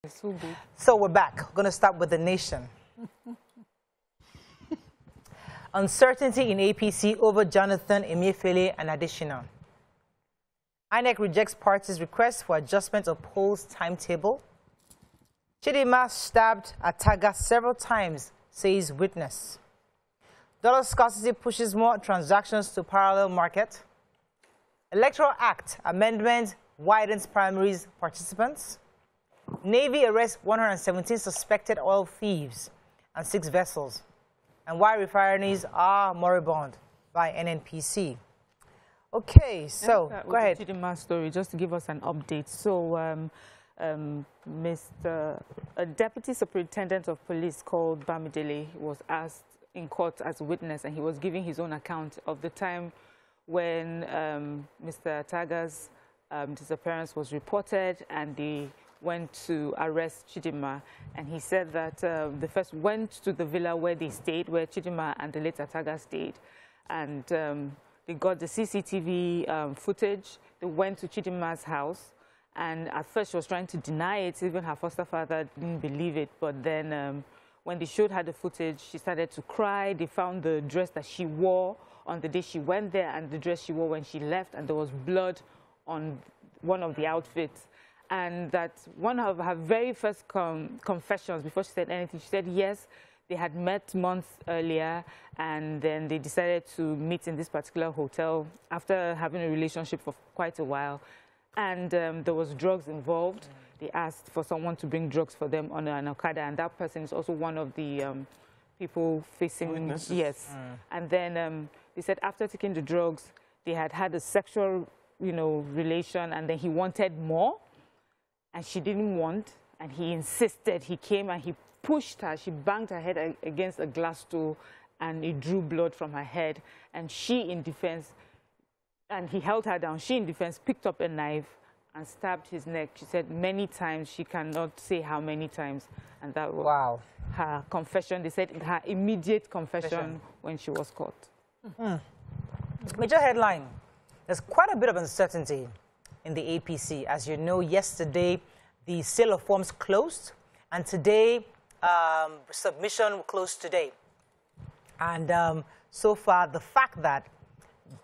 So we're back. We're going to start with the nation. Uncertainty in APC over Jonathan Emefiele and additional. INEC rejects party's request for adjustment of polls timetable. Chidinma stabbed Ataga several times, says witness. Dollar scarcity pushes more transactions to parallel market. Electoral Act amendment widens primaries participants. Navy arrests 117 suspected oil thieves and 6 vessels. And why refineries are moribund by NNPC. Okay, so go ahead. Chidinma story, just to give us an update. So, a deputy superintendent of police called Bamidele was asked in court as a witness, and he was giving his own account of the time when Mr. Ataga's disappearance was reported, and they went to arrest Chidinma. And he said that they first went to the villa where they stayed, where Chidinma and the late Ataga stayed, and they got the CCTV footage. They went to Chidinma's house, and at first she was trying to deny it. Even her foster father didn't believe it. But then when they showed her the footage, she started to cry. They found the dress that she wore on the day she went there and the dress she wore when she left, and there was blood on one of the outfits. And that one of her very first confessions, before she said anything, she said yes, they had met months earlier, and then they decided to meet in this particular hotel after having a relationship for quite a while. And there was drugs involved. They asked for someone to bring drugs for them on an Okada, and that person is also one of the people facing witnesses. Yes. And then they said after taking the drugs, they had had a sexual, relation, and then he wanted more. And she didn't want, and he insisted. He came and he pushed her. She banged her head against a glass stool, and it drew blood from her head. And she, in defense, and he held her down. She, in defense, picked up a knife and stabbed his neck. She said many times. She cannot say how many times. And that was her confession. They said her immediate confession when she was caught. Major headline. There's quite a bit of uncertainty in the APC. As you know, yesterday the sale of forms closed, and today submission closed today. And so far, the fact that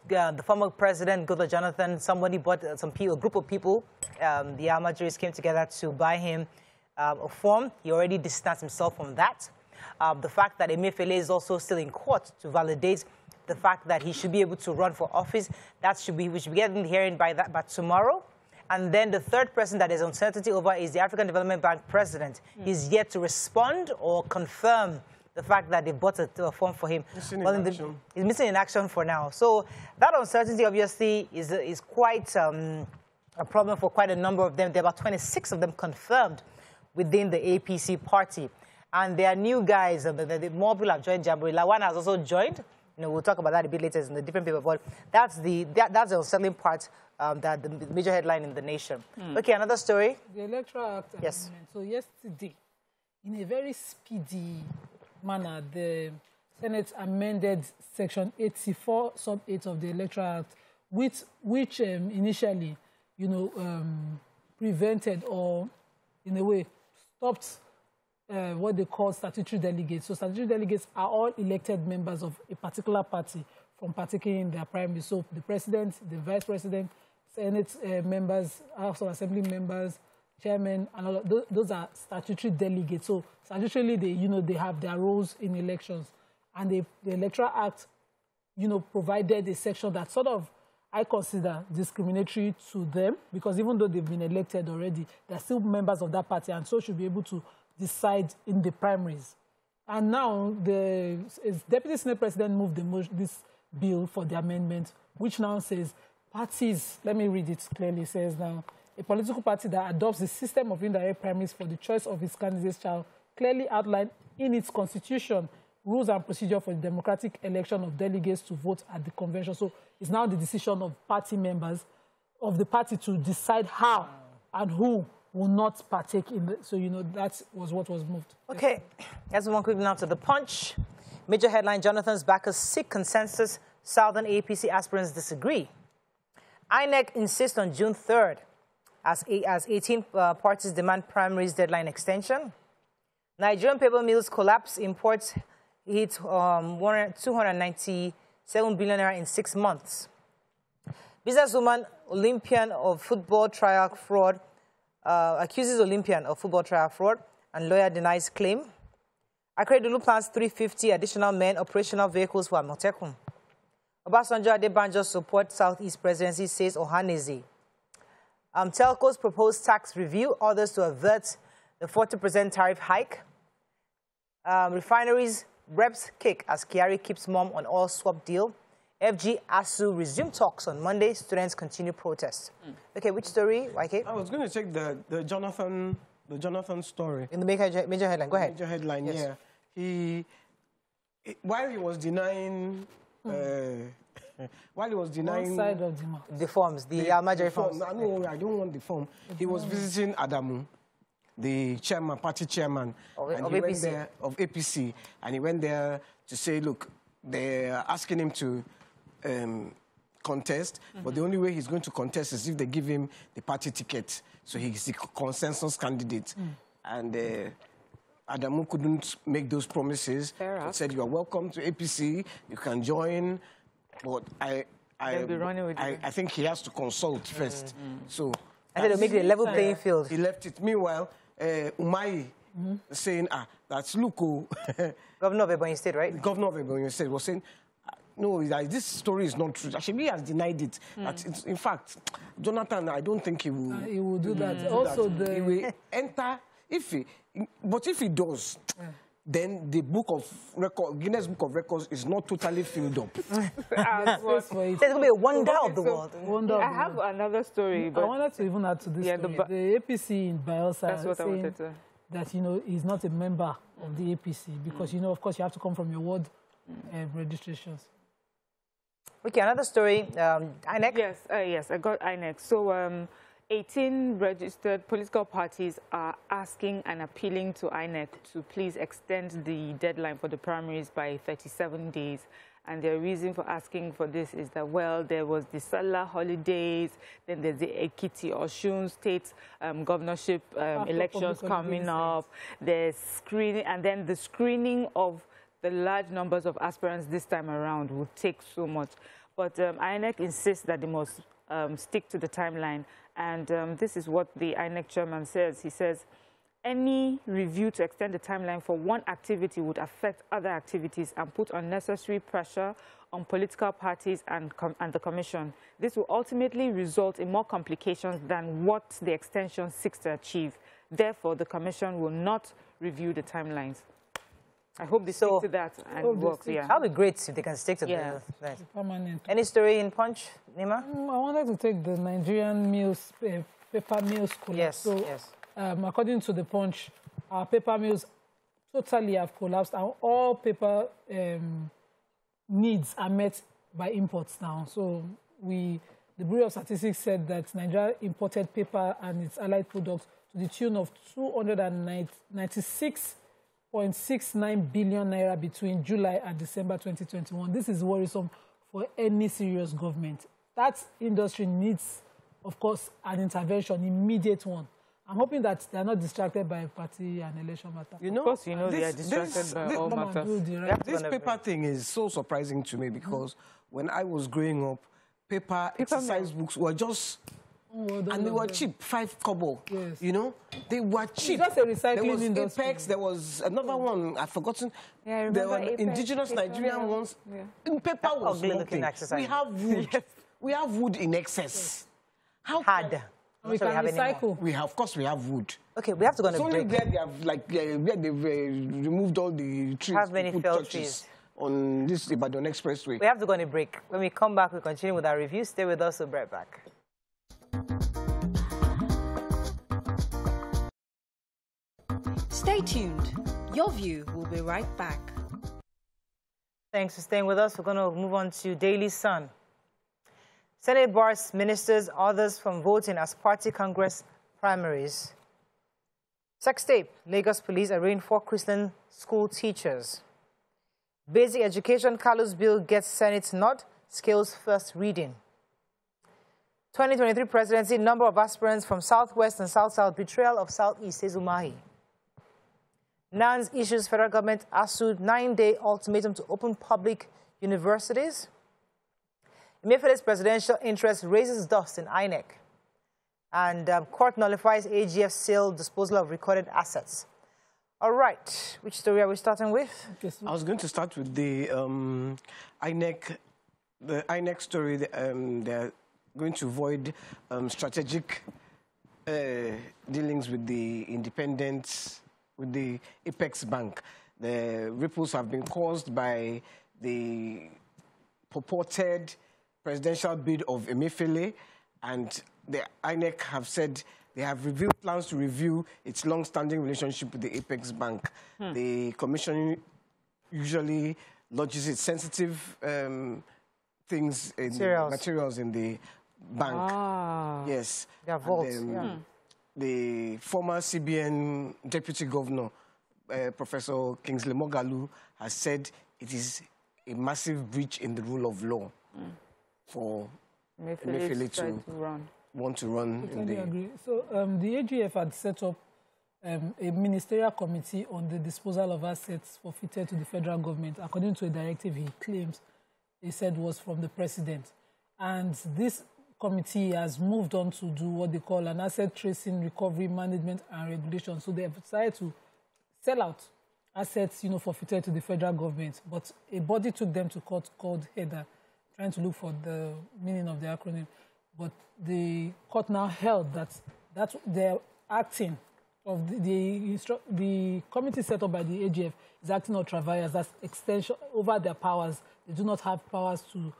the former president, Goodluck Jonathan, somebody bought a group of people, the Almajiris came together to buy him a form. He already distanced himself from that. The fact that Emefiele is also still in court to validate the fact that he should be able to run for office, we should be getting the hearing by tomorrow. And then the third person that is uncertainty over is the African Development Bank president. He's yet to respond or confirm the fact that they bought a form for him. He's missing in action for now. So that uncertainty obviously is quite a problem for quite a number of them. There are about 26 of them confirmed within the APC party. And there are new guys. More people have joined Jamboree. Lawan has also joined. We'll talk about that a bit later in the different paper, but that's the unsettling part, that the major headline in the nation. Okay, another story. The Electoral Act. Yes. So yesterday, in a very speedy manner, the Senate amended Section 84, Sub 8 of the Electoral Act, which initially, prevented or, in a way, stopped what they call statutory delegates. So statutory delegates are all elected members of a particular party from partaking in their primary. So the president, the vice president, Senate members, House of Assembly members, chairman, and all of those are statutory delegates. So statutorily, they have their roles in elections. And the Electoral Act, provided a section that sort of, I consider, discriminatory to them, because even though they've been elected already, they're still members of that party, and so should be able to decide in the primaries. And now the Deputy Senate President moved this bill for the amendment, which now says parties, let me read it clearly, it says now, a political party that adopts the system of indirect primaries for the choice of its candidates shall clearly outline in its constitution rules and procedure for the democratic election of delegates to vote at the convention. So it's now the decision of party members of the party to decide how and who will not partake in the, so that was what was moved. Okay, let's move on quickly now to the Punch. Major headline: Jonathan's backers seek consensus. Southern APC aspirants disagree. INEC insists on June 3rd as 18 parties demand primaries deadline extension. Nigerian paper mills collapse, imports hit 297 billion naira in 6 months. Businesswoman Olympian of football trial fraud accuses Olympian of football trial fraud and lawyer denies claim. Akeredolu plans 350 additional men operational vehicles for Amotekun. Obasanjo Adebanjo support Southeast presidency, says Ohaneze. Telcos propose tax review, others to avert the 40% tariff hike. Refineries, reps kick as Kyari keeps mum on oil swap deal. FG ASU resume talks on Monday. Students continue protests. Okay, which story, YK? I was going to check the Jonathan story. In the major headline, go ahead. Major headline, yes. Yeah. While he was denying, One side of the forms, the Almajiri forms. No, I don't want the form. He was visiting Adamu, the chairman, party chairman of he APC. went there, of APC, and he went there to say, look, they're asking him to contest, but the only way he's going to contest is if they give him the party ticket. So he's the consensus candidate. And Adamu couldn't make those promises. He said, you are welcome to APC, you can join, but I think he has to consult first. So I said to make it a level playing field. He left it. Meanwhile, Umahi saying, that's Luko. Governor of Ebonyi State, right? The governor of Ebonyi State was saying, no, this story is not true. Actually, he has denied it. That in fact, Jonathan, I don't think he will. He will do that. Also, he will enter but if he does, then the Guinness Book of Records is not totally filled up. There's going to be a wonder of the world. I have another story. But I wanted to even add to this story. The APC in Bielsa saying that, he's not a member of the APC because, of course, you have to come from your ward registrations. Okay, another story, INEC? Yes, I got INEC. So 18 registered political parties are asking and appealing to INEC to please extend the deadline for the primaries by 37 days. And their reason for asking for this is that, well, there was the Salah holidays, then there's the Ekiti Osun State governorship elections coming up, there's screening, and then the screening of the large numbers of aspirants this time around will take so much. But INEC insists that they must stick to the timeline. And this is what the INEC chairman says. He says, any review to extend the timeline for one activity would affect other activities and put unnecessary pressure on political parties and the commission. This will ultimately result in more complications than what the extension seeks to achieve. Therefore, the commission will not review the timelines. I hope they stick to that and it works, yeah. That would be great if they can stick to that. Permanent. Any story in Punch, Nima? I wanted to take the Nigerian mills, paper mills collapse. Yes. According to the Punch, our paper mills totally have collapsed and all paper needs are met by imports now. So the Bureau of Statistics said that Nigeria imported paper and its allied products to the tune of 296.69 billion naira between July and December 2021. This is worrisome for any serious government. That industry needs, of course, an intervention, immediate one. I'm hoping that they are not distracted by party and election matter. Of course, they are distracted by all matters. This paper thing is so surprising to me because when I was growing up, paper exercise books were just... and they were cheap, 5 kobo. Yes. They were cheap. It's just a recycling industry. There was Apex, there was another one, I've forgotten. Yeah, I remember there were Apex, indigenous Nigerian ones. Yeah. In paper was nothing. We have wood. We have wood in excess. How hard? We can recycle. Of course, we have wood. Okay, we have to go on a break. It's only where they've removed all the trees. Have many felled trees on this Ibadan Expressway. We have to go on a break. When we come back, we continue with our review. Stay with us. We'll be right back. Stay tuned. Your View will be right back. Thanks for staying with us. We're going to move on to Daily Sun. Senate bars ministers, others from voting as party Congress primaries. Sex tape. Lagos police arraign 4 Christian school teachers. Basic education Carlos bill gets Senate nod. Scales first reading. 2023 presidency, number of aspirants from Southwest and South-South, betrayal of Southeast, says Umahi. NANS issues federal government ASUD 9-day ultimatum to open public universities. Emefiele's presidential interest raises dust in INEC. And court nullifies AGF sale disposal of recorded assets. All right, which story are we starting with? I was going to start with the INEC story. They're going to void strategic dealings with the independents, with the Apex Bank. The ripples have been caused by the purported presidential bid of Emefiele, and the INEC have said they have revealed plans to review its long-standing relationship with the Apex Bank. The commission usually lodges its sensitive materials in the bank. Ah, yes. Their vaults. The former CBN deputy governor, Professor Kingsley Moghalu, has said it is a massive breach in the rule of law for Emefiele to want to run. I agree. So the AGF had set up a ministerial committee on the disposal of assets forfeited to the federal government, according to a directive he claims he said was from the president. And this committee has moved on to do what they call an asset tracing, recovery, management, and regulation. So they have decided to sell out assets, forfeited to the federal government. But a body took them to court called HEDA, trying to look for the meaning of the acronym. But the court now held that they're acting of the committee set up by the AGF is acting ultra vires. That's extension over their powers. They do not have powers to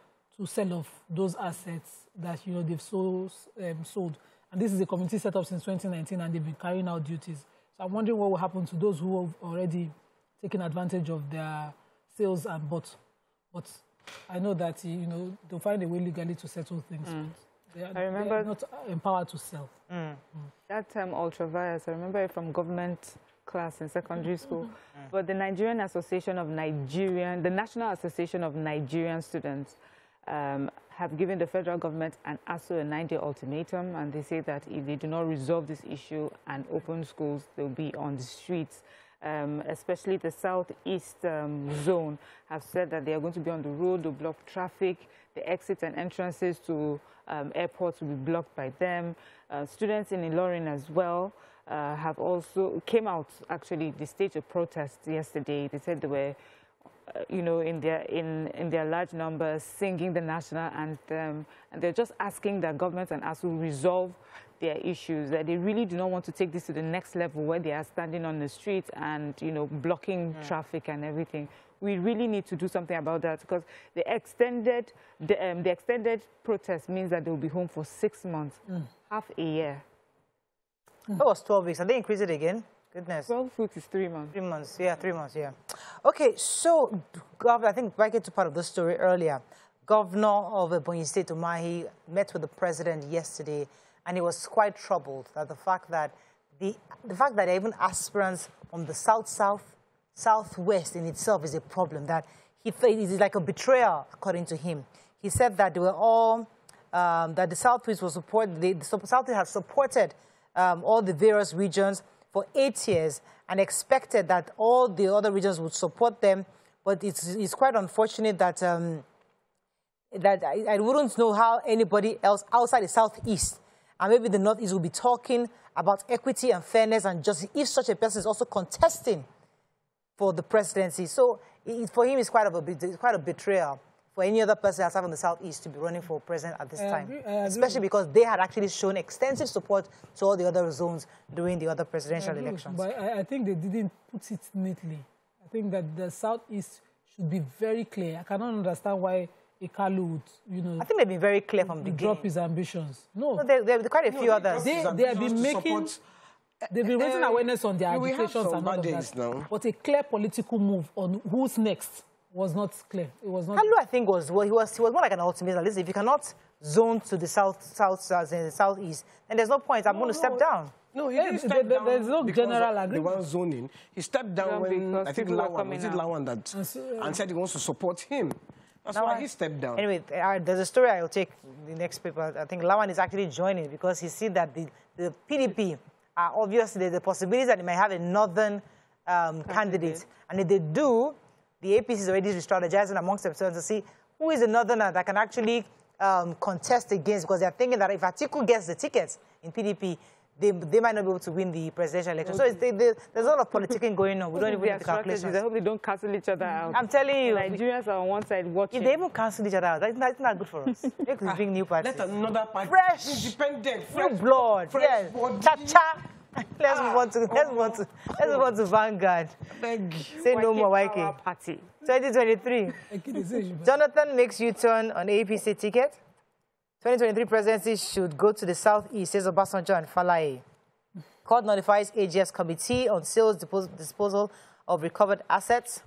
sell off those assets that they've sold. And this is a committee set up since 2019, and they've been carrying out duties. So I'm wondering what will happen to those who have already taken advantage of their sales and bought. But I know that they'll find a way legally to settle things. I remember they are not empowered to sell. That term ultra-vires, I remember it from government class in secondary school. But the National Association of Nigerian Students have given the federal government and ASU a 9-day ultimatum, and they say that if they do not resolve this issue and open schools, they'll be on the streets. Especially the southeast zone have said that they are going to be on the road to block traffic. The exits and entrances to airports will be blocked by them. Students in Ilorin as well have also came out, actually, they staged a protest yesterday. They said they were, in their large numbers, singing the national anthem. And they're just asking that government and ASU resolve their issues, that they really do not want to take this to the next level where they are standing on the streets and, blocking traffic and everything. We really need to do something about that, because the extended protest means that they'll be home for 6 months, half a year. That was 12 weeks. And they increase it again? Goodness. 12 weeks is 3 months. 3 months, yeah, 3 months, yeah. Okay, so, Governor, I think I get to part of the story earlier. Governor of Ebonyi State, Umahi, met with the president yesterday, and he was quite troubled at the fact that even aspirants from the Southwest in itself is a problem, that he felt it is like a betrayal, according to him. He said that they were all, that the Southwest was supported, the Southwest has supported all the various regions for 8 years and expected that all the other regions would support them. But it's quite unfortunate that, that I wouldn't know how anybody else outside the Southeast and maybe the Northeast will be talking about equity and fairness and justice if such a person is also contesting for the presidency. So for him, it's quite a betrayal for any other person outside from the Southeast to be running for president at this time, especially because they had actually shown extensive support to all the other zones during the other presidential elections. But I think they didn't put it neatly. I think that the Southeast should be very clear. I cannot understand why Ekalu would, I think they've been very clear from the beginning. Drop his ambitions. No, there are quite a few others. They have been making... They've been raising awareness on their agitations and all of that. Now. But a clear political move on who's next was not clear. It was not. Kalu, I think, was more like an ultimatum. Listen, if you cannot zone to the southeast, then there's no point. I'm going to step down. No, he didn't step down. There's no general agreement. They were zoning. He stepped down when I think Lawan that and said he wants to support him. That's why he stepped down. Anyway, there's a story I'll take the next paper. I think Lawan is actually joining because he see that the PDP are obviously the possibility that they might have a northern candidate. And if they do, the APC is already strategizing amongst themselves to see who is the northerner that can actually contest against, because they're thinking that if Atiku gets the tickets in PDP, they might not be able to win the presidential election. So there's a lot of politicking going on. We don't even have the calculations. I hope they don't cancel each other out. I'm telling you. Nigerians are on one side watching. If they even cancel each other out, that's not good for us. They could bring new parties. Let another party. Fresh. Independent. New blood. Yes. Cha-cha. Let's move on to Vanguard. Say no more, YK. Party. 2023. Jonathan makes U-turn on APC ticket. 2023 presidency should go to the southeast, says Obasanjo and Falaye. Court notifies AGS committee on sales disposal of recovered assets.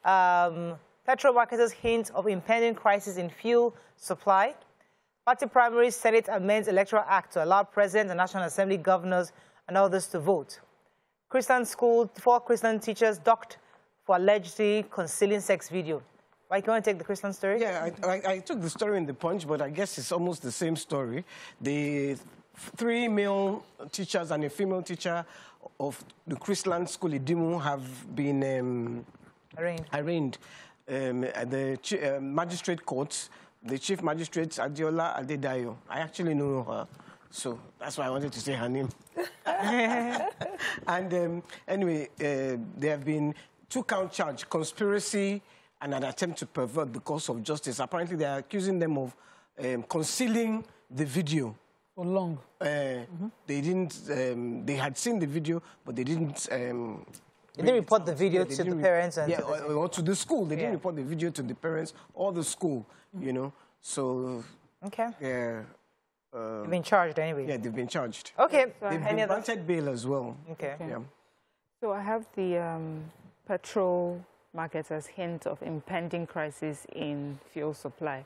Petrol marketers hint of impending crisis in fuel supply. Party primaries, Senate amends Electoral Act to allow President and National Assembly governors and others to vote. Christian school, 4 Christian teachers docked for allegedly concealing sex video. Why can't I take the Christian story? Yeah, I took the story in the Punch, but I guess it's almost the same story. The 3 male teachers and a female teacher of the Christian school Chidinma have been arraigned at the magistrate courts. The chief magistrate, Adiola Adedayo. I actually know her, so that's why I wanted to say her name. And anyway, there have been 2-count charge, conspiracy and an attempt to pervert the course of justice. Apparently, they are accusing them of concealing the video. For long. Mm-hmm. They didn't. They had seen the video, but they didn't. They didn't report the video to the parents and or to the school. They didn't report the video to the parents or the school. You know, so yeah. They've been charged anyway. Yeah, they've been charged. Okay. They've been granted bail as well. Okay. Yeah. So I have the petrol marketers hint of impending crisis in fuel supply.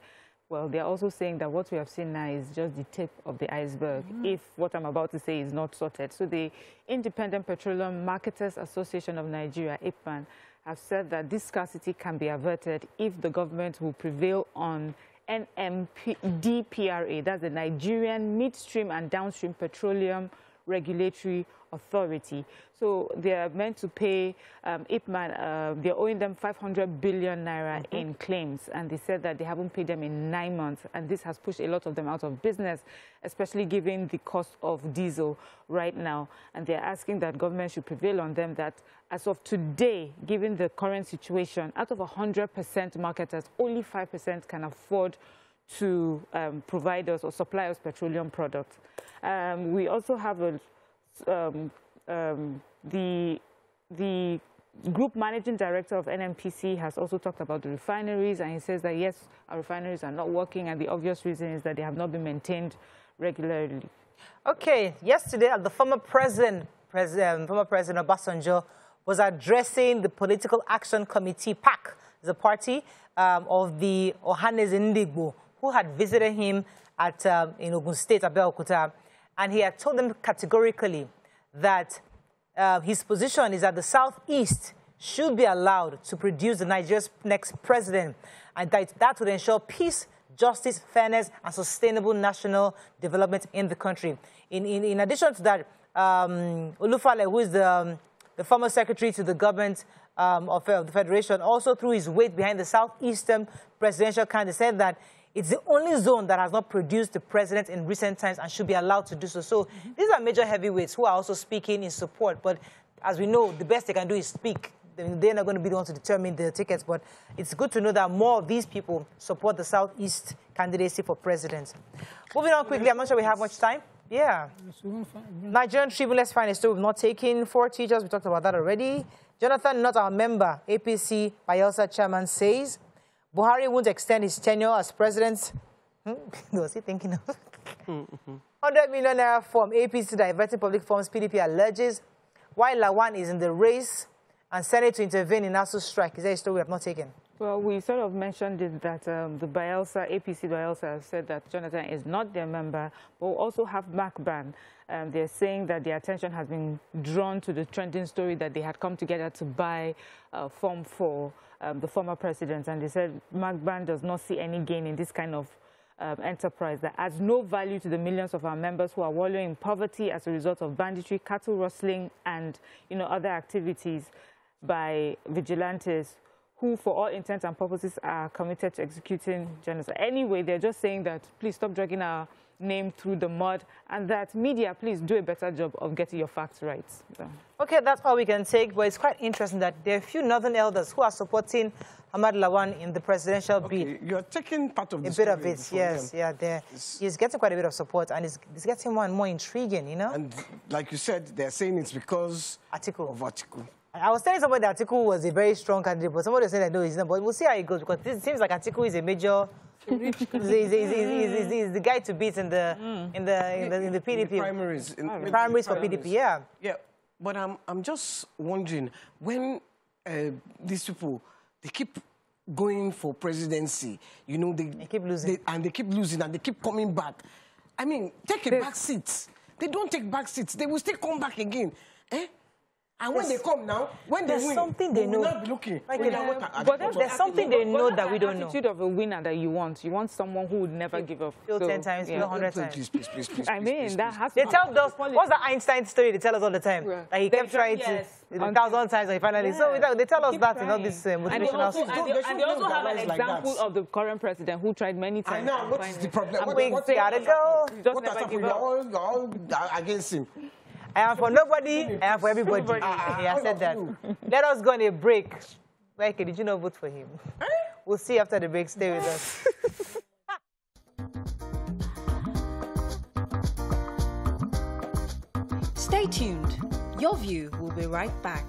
Well, they're also saying that what we have seen now is just the tip of the iceberg, if what I'm about to say is not sorted. So the Independent Petroleum Marketers Association of Nigeria, IPMAN, have said that this scarcity can be averted if the government will prevail on NMDPRA, that's the Nigerian Midstream and Downstream Petroleum Regulatory Authority. So they're meant to pay IPMAN, they're owing them 500 billion naira in claims, and they said that they haven't paid them in 9 months, and this has pushed a lot of them out of business, especially given the cost of diesel right now. And they're asking that government should prevail on them that as of today, given the current situation, out of 100% marketers, only 5% can afford to provide us or supply us petroleum products. We also have the group managing director of NNPC has also talked about the refineries, and he says that yes, our refineries are not working, and the obvious reason is that they have not been maintained regularly. Okay, yesterday, the former president Obasanjo was addressing the Political Action Committee, PAC, the party of the Ohanes Ndigbo, who had visited him at in Ogun State, Abeokuta, and he had told them categorically that his position is that the Southeast should be allowed to produce Nigeria's next president, and that would ensure peace, justice, fairness, and sustainable national development in the country. In addition to that, Olufale, who is the former secretary to the government of the Federation, also threw his weight behind the Southeastern presidential candidate, said that it's the only zone that has not produced the president in recent times and should be allowed to do so. So these are major heavyweights who are also speaking in support. But as we know, the best they can do is speak. They're not going to be the ones to determine the tickets. But it's good to know that more of these people support the Southeast candidacy for president. Moving on quickly, I'm not sure we have much time. Yeah. Nigerian Tribune, let's find a story we've not taken. 4 teachers, we talked about that already. Jonathan, not our member, APC Bayelsa chairman, says Buhari won't extend his tenure as president. Was he thinking of? 100 million naira from APC diverting public funds, PDP alleges, while Lawan is in the race and Senate to intervene in ASU strike. Is that a story we have not taken? Well, we sort of mentioned it that the Bayelsa, APC Bayelsa said that Jonathan is not their member, but we also have Macban. They're saying that their attention has been drawn to the trending story that they had come together to buy Form 4, the former president. And they said Macban does not see any gain in this kind of enterprise that adds no value to the millions of our members who are wallowing in poverty as a result of banditry, cattle rustling, and other activities by vigilantes who, for all intents and purposes, are committed to executing genocide. Anyway, they're just saying that please stop dragging our name through the mud, and that media, please do a better job of getting your facts right. So. Okay, that's all we can take, but it's quite interesting that there are a few northern elders who are supporting Ahmad Lawan in the presidential bid. You're taking part of the bit of it, yes. Yeah, he's getting quite a bit of support, and it's getting more and more intriguing, And like you said, they're saying it's because of Atiku. I was telling somebody that Atiku was a very strong candidate, but somebody said that no, he's not. But we'll see how it goes, because it seems like Atiku is a major. He's the guy to beat in the PDP. The primaries. Primaries for PDP, yeah. Yeah, but I'm just wondering, when these people, they keep going for presidency, they keep losing. They keep losing, and they keep coming back. I mean, take a back seat. They don't take back seats. They will still come back again. And when they come now, when they win, something they know. Will not be looking. But there's something they know that we don't know. The attitude of a winner that you want. You want someone who would never give up. Feel 10 times, feel 100 times. Please. I mean, that has to They tell us, what's the Einstein story they tell us all the time? Yeah. That he kept trying to 1,000 times and he finally. Yeah. So they tell us that in all this motivational stuff. And they also have an example of the current president who tried many times. I know, what is the problem? We gotta go. What has happened? We're all against him. I am for nobody, I am for everybody. He has said that. Let us go on a break. Wait, did you not vote for him? We'll see after the break. Stay with us. Stay tuned. Your View will be right back.